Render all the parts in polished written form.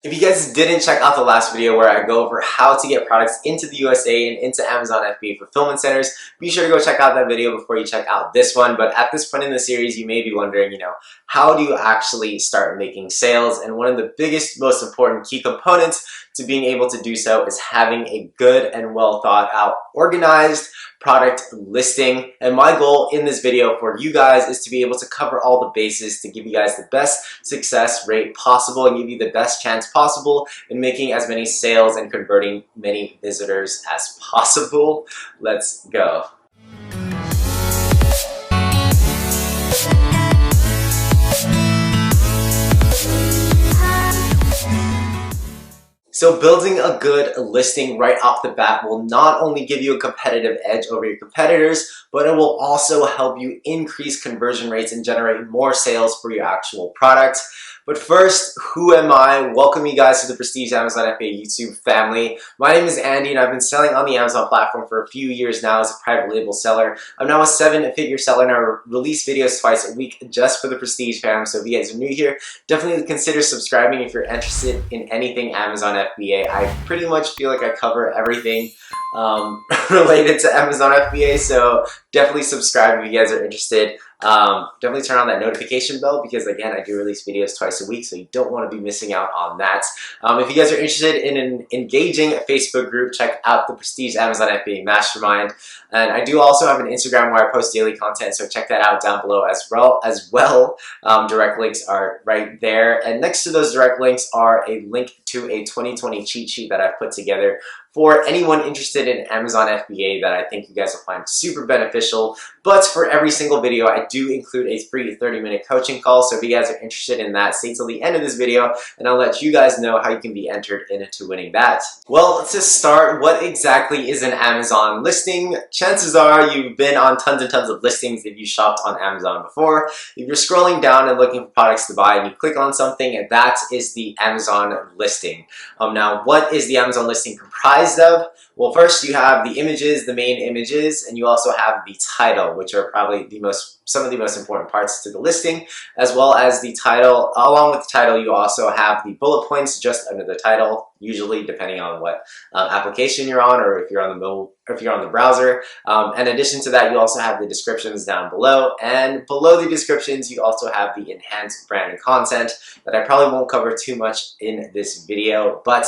If you guys didn't check out the last video where I go over how to get products into the USA and into Amazon FBA fulfillment centers, be sure to go check out that video before you check out this one. But at this point in the series, you may be wondering, how do you actually start making sales? And one of the biggest, most important key components to being able to do so is having a good and well thought out, organized product listing. And my goal in this video for you guys is to be able to cover all the bases to give you guys the best success rate possible and give you the best chance possible in making as many sales and converting many visitors as possible. Let's go. So building a good listing right off the bat will not only give you a competitive edge over your competitors, but it will also help you increase conversion rates and generate more sales for your actual product. But first, who am I? Welcome you guys to the Prestige Amazon FBA YouTube family. My name is Andy and I've been selling on the Amazon platform for a few years now as a private label seller. I'm now a 7-figure seller and I release videos twice a week just for the Prestige fam. So if you guys are new here, definitely consider subscribing if you're interested in anything Amazon FBA. I pretty much feel like I cover everything related to Amazon FBA, so definitely subscribe if you guys are interested. Definitely turn on that notification bell because again, I do release videos twice a week, so you don't want to be missing out on that. If you guys are interested in an engaging Facebook group, check out the Prestige Amazon FBA Mastermind. And I do also have an Instagram where I post daily content, so check that out down below as well. Direct links are right there. And next to those direct links are a link to a 2020 cheat sheet that I've put together for anyone interested in Amazon FBA that I think you guys will find super beneficial. But for every single video, I do include a free 30-minute coaching call. So if you guys are interested in that, stay till the end of this video and I'll let you guys know how you can be entered into winning that. Well, to start, what exactly is an Amazon listing? Chances are you've been on tons and tons of listings if you shopped on Amazon before. If you're scrolling down and looking for products to buy and you click on something, and that is the Amazon listing. Now, what is the Amazon listing comprised of? Well, first you have the images, the main images, and you also have the title, which are probably some of the most important parts to the listing, as well as the title. Along with the title, you also have the bullet points just under the title, usually depending on what application you're on, or if you're on the browser. In addition to that, you also have the descriptions down below, and below the descriptions, you also have the enhanced brand content that I probably won't cover too much in this video, but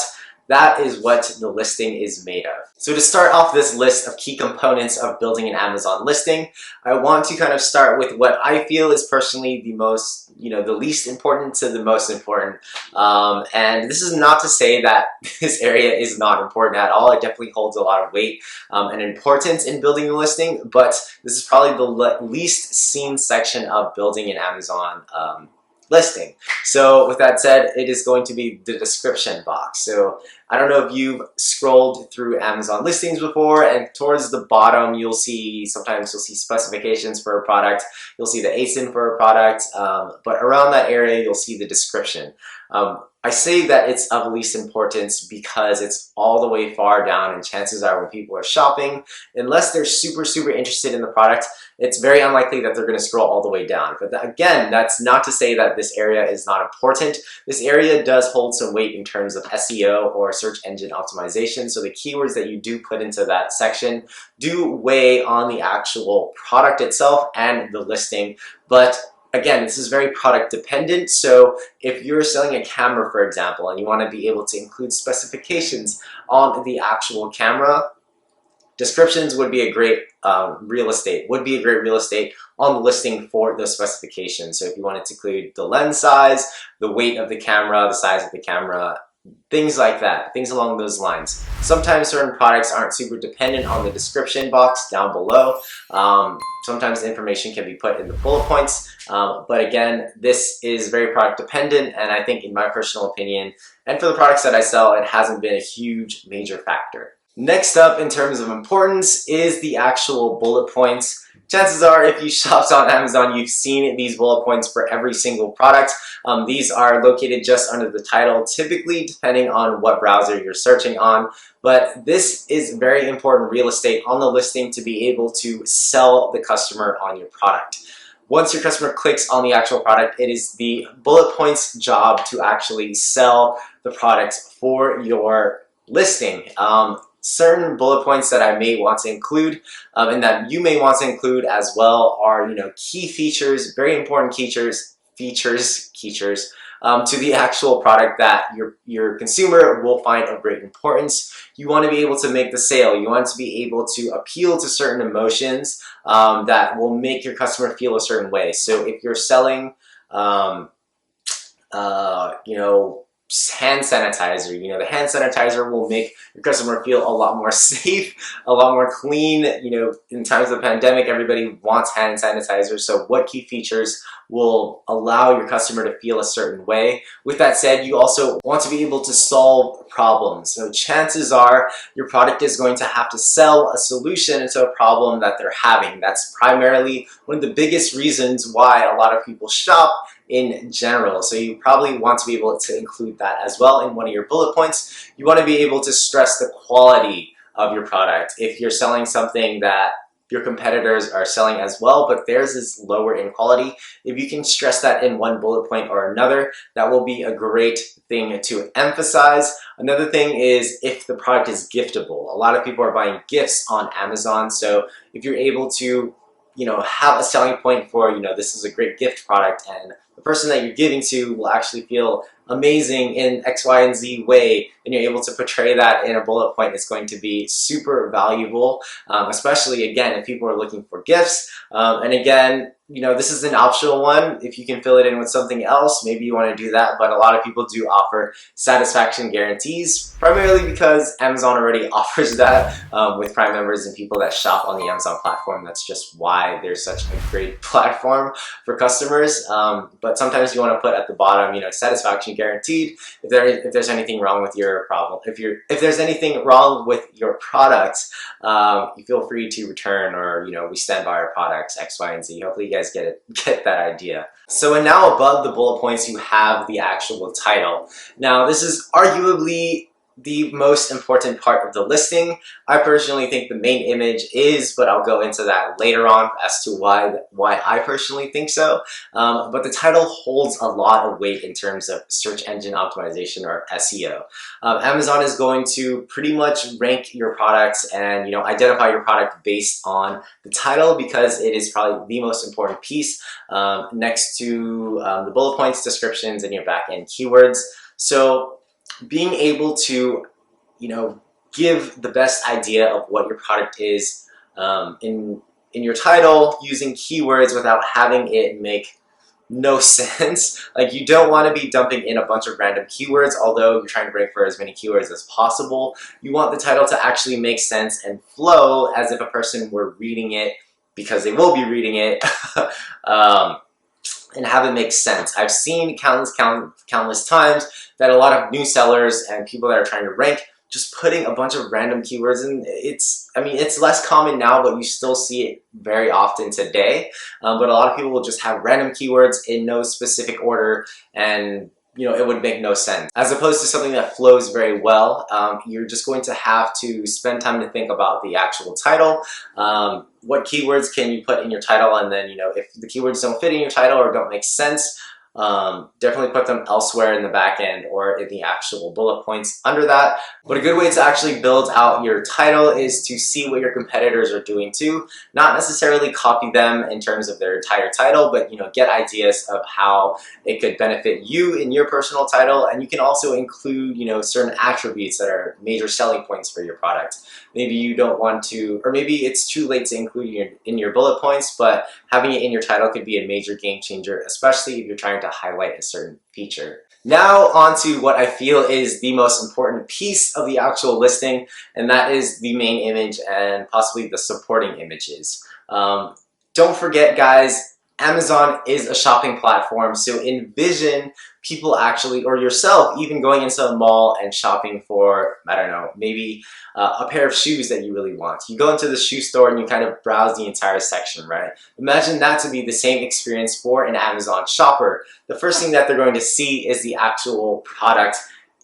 that is what the listing is made of. So to start off this list of key components of building an Amazon listing, I want to kind of start with what I feel is personally the most, the least important to the most important. And this is not to say that this area is not important at all. It definitely holds a lot of weight and importance in building a listing, but this is probably the least seen section of building an Amazon listing. So with that said, it is going to be the description box. So I don't know if you've scrolled through Amazon listings before, and towards the bottom sometimes you'll see specifications for a product, you'll see the ASIN for a product, but around that area you'll see the description. I say that it's of least importance because it's all the way far down, and chances are when people are shopping, unless they're super interested in the product, it's very unlikely that they're going to scroll all the way down. But again, that's not to say that this area is not important. This area does hold some weight in terms of SEO or search engine optimization. So the keywords that you do put into that section do weigh on the actual product itself and the listing. But again, this is very product dependent. So if you're selling a camera, for example, and you want to be able to include specifications on the actual camera, descriptions would be a great real estate on the listing for those specifications. So if you wanted to include the lens size, the weight of the camera, the size of the camera, things like that, things along those lines. Sometimes certain products aren't super dependent on the description box down below. Sometimes the information can be put in the bullet points, but again, this is very product dependent, and I think in my personal opinion, and for the products that I sell, it hasn't been a huge major factor. Next up in terms of importance is the actual bullet points. Chances are if you shopped on Amazon, you've seen these bullet points for every single product. These are located just under the title, typically depending on what browser you're searching on. But this is very important real estate on the listing to be able to sell the customer on your product. once your customer clicks on the actual product, it is the bullet points job to actually sell the product for your listing. Certain bullet points that I may want to include and that you may want to include as well are, key features, very important features to the actual product that your consumer will find of great importance. You want to be able to make the sale. You want to be able to appeal to certain emotions that will make your customer feel a certain way. So if you're selling, hand sanitizer, the hand sanitizer will make your customer feel a lot more safe, a lot more clean. In times of the pandemic, everybody wants hand sanitizer. So what key features will allow your customer to feel a certain way? With that said, you also want to be able to solve problems. So chances are your product is going to have to sell a solution to a problem that they're having. That's primarily one of the biggest reasons why a lot of people shop in general. So you probably want to be able to include that as well in one of your bullet points. You want to be able to stress the quality of your product. If you're selling something that your competitors are selling as well, but theirs is lower in quality, if you can stress that in one bullet point or another, that will be a great thing to emphasize. Another thing is if the product is giftable. A lot of people are buying gifts on Amazon, so if you're able to have a selling point for, this is a great gift product and the person that you're giving to will actually feel amazing in X, Y, and Z way, and you're able to portray that in a bullet point, it's going to be super valuable, especially, again, if people are looking for gifts. And again, this is an optional one. If you can fill it in with something else, maybe you want to do that, but a lot of people do offer satisfaction guarantees, primarily because Amazon already offers that with Prime members and people that shop on the Amazon platform. That's just why they're such a great platform for customers. But sometimes you want to put at the bottom, satisfaction guaranteed. If there's anything wrong with your problem, if there's anything wrong with your product, you feel free to return, or we stand by our products X, Y, and Z. Hopefully you guys get that idea. So, and now above the bullet points, you have the actual title. Now, this is arguably the most important part of the listing. I personally think the main image is, but I'll go into that later on as to why I personally think so. But the title holds a lot of weight in terms of search engine optimization, or SEO. Amazon is going to pretty much rank your products and identify your product based on the title, because it is probably the most important piece next to the bullet points, descriptions, and your back-end keywords. So being able to, give the best idea of what your product is in your title using keywords without having it make no sense. Like, you don't want to be dumping in a bunch of random keywords, although you're trying to rank for as many keywords as possible. You want the title to actually make sense and flow as if a person were reading it, because they will be reading it. And have it make sense. I've seen countless times that a lot of new sellers and people that are trying to rank just putting a bunch of random keywords in. It's less common now, but you still see it very often today. But a lot of people will just have random keywords in no specific order, and it would make no sense. As opposed to something that flows very well, you're just going to have to spend time to think about the actual title. What keywords can you put in your title? And then, if the keywords don't fit in your title or don't make sense, definitely put them elsewhere in the back end or in the actual bullet points under that. But a good way to actually build out your title is to see what your competitors are doing too. Not necessarily copy them in terms of their entire title, but get ideas of how it could benefit you in your personal title. And you can also include certain attributes that are major selling points for your product. Maybe you don't want to, or maybe it's too late to include in your bullet points, but having it in your title could be a major game changer, especially if you're trying to highlight a certain feature. Now on to what I feel is the most important piece of the actual listing, and that is the main image and possibly the supporting images. Don't forget, guys, Amazon is a shopping platform, so envision people actually, or yourself, even going into a mall and shopping for, I don't know, maybe a pair of shoes that you really want. You go into the shoe store and you kind of browse the entire section, right? Imagine that to be the same experience for an Amazon shopper. The first thing that they're going to see is the actual product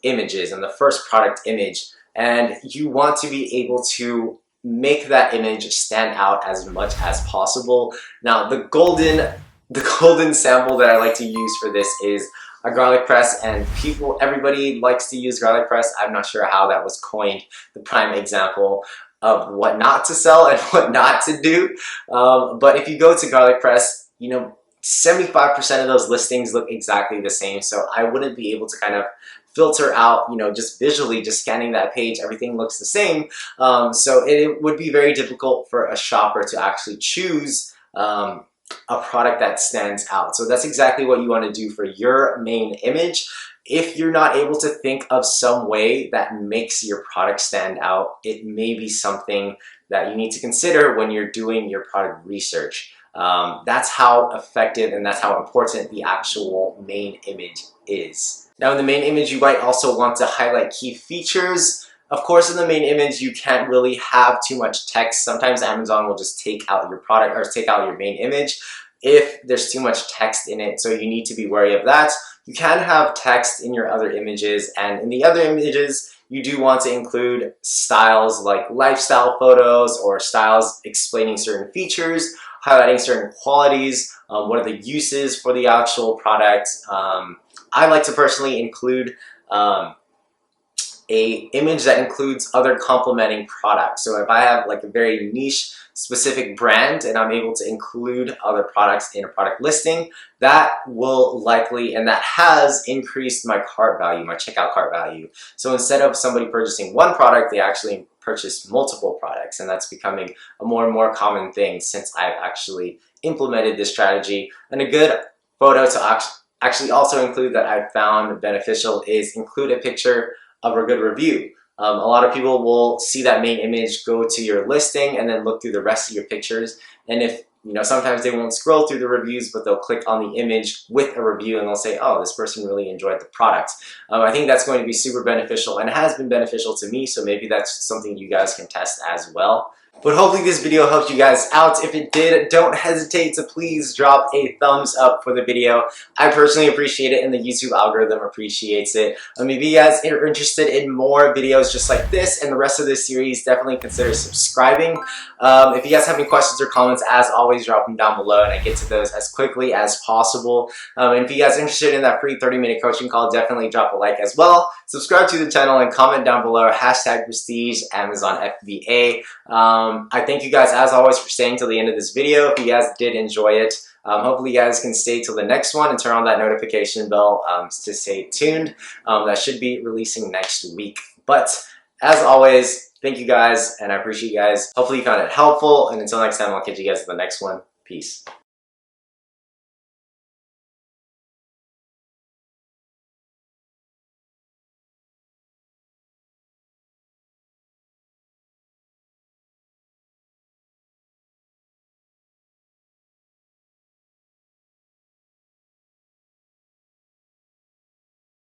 images and the first product image, and you want to be able to make that image stand out as much as possible. Now, the golden The golden sample that I like to use for this is a garlic press, and everybody likes to use garlic press. I'm not sure how that was coined, the prime example of what not to sell and what not to do. But if you go to garlic press, 75% of those listings look exactly the same. So I wouldn't be able to kind of filter out, just visually, just scanning that page, everything looks the same. So it would be very difficult for a shopper to actually choose a product that stands out. So that's exactly what you want to do for your main image. If you're not able to think of some way that makes your product stand out, it may be something that you need to consider when you're doing your product research. That's how effective and that's how important the actual main image is. Now in the main image, you might also want to highlight key features. Of course, in the main image, you can't really have too much text. Sometimes Amazon will just take out your product or take out your main image if there's too much text in it. So you need to be wary of that. You can have text in your other images, and in the other images, you do want to include styles like lifestyle photos or styles explaining certain features, highlighting certain qualities, what are the uses for the actual product. I like to personally include a image that includes other complementing products. So if I have like a very niche specific brand and I'm able to include other products in a product listing, that will likely, and that has increased my cart value, my checkout cart value. So instead of somebody purchasing one product, they actually purchase multiple products, and that's becoming a more and more common thing since I've actually implemented this strategy. And a good photo to actually also include that I've found beneficial is include a picture of a good review. A lot of people will see that main image, go to your listing, and then look through the rest of your pictures. And if, sometimes they won't scroll through the reviews, but they'll click on the image with a review and they'll say, oh, this person really enjoyed the product. I think that's going to be super beneficial and has been beneficial to me, so maybe that's something you guys can test as well. But hopefully this video helped you guys out. If it did, don't hesitate to please drop a thumbs up for the video. I personally appreciate it and the YouTube algorithm appreciates it. If you guys are interested in more videos just like this and the rest of this series, definitely consider subscribing. If you guys have any questions or comments, as always, drop them down below and I get to those as quickly as possible. And if you guys are interested in that free 30-minute coaching call, definitely drop a like as well. Subscribe to the channel and comment down below, #Prestige Amazon FBA. I thank you guys as always for staying till the end of this video. If you guys did enjoy it, hopefully you guys can stay till the next one and turn on that notification bell to stay tuned. That should be releasing next week. But as always, thank you guys and I appreciate you guys. Hopefully you found it helpful, and until next time, I'll catch you guys in the next one. Peace.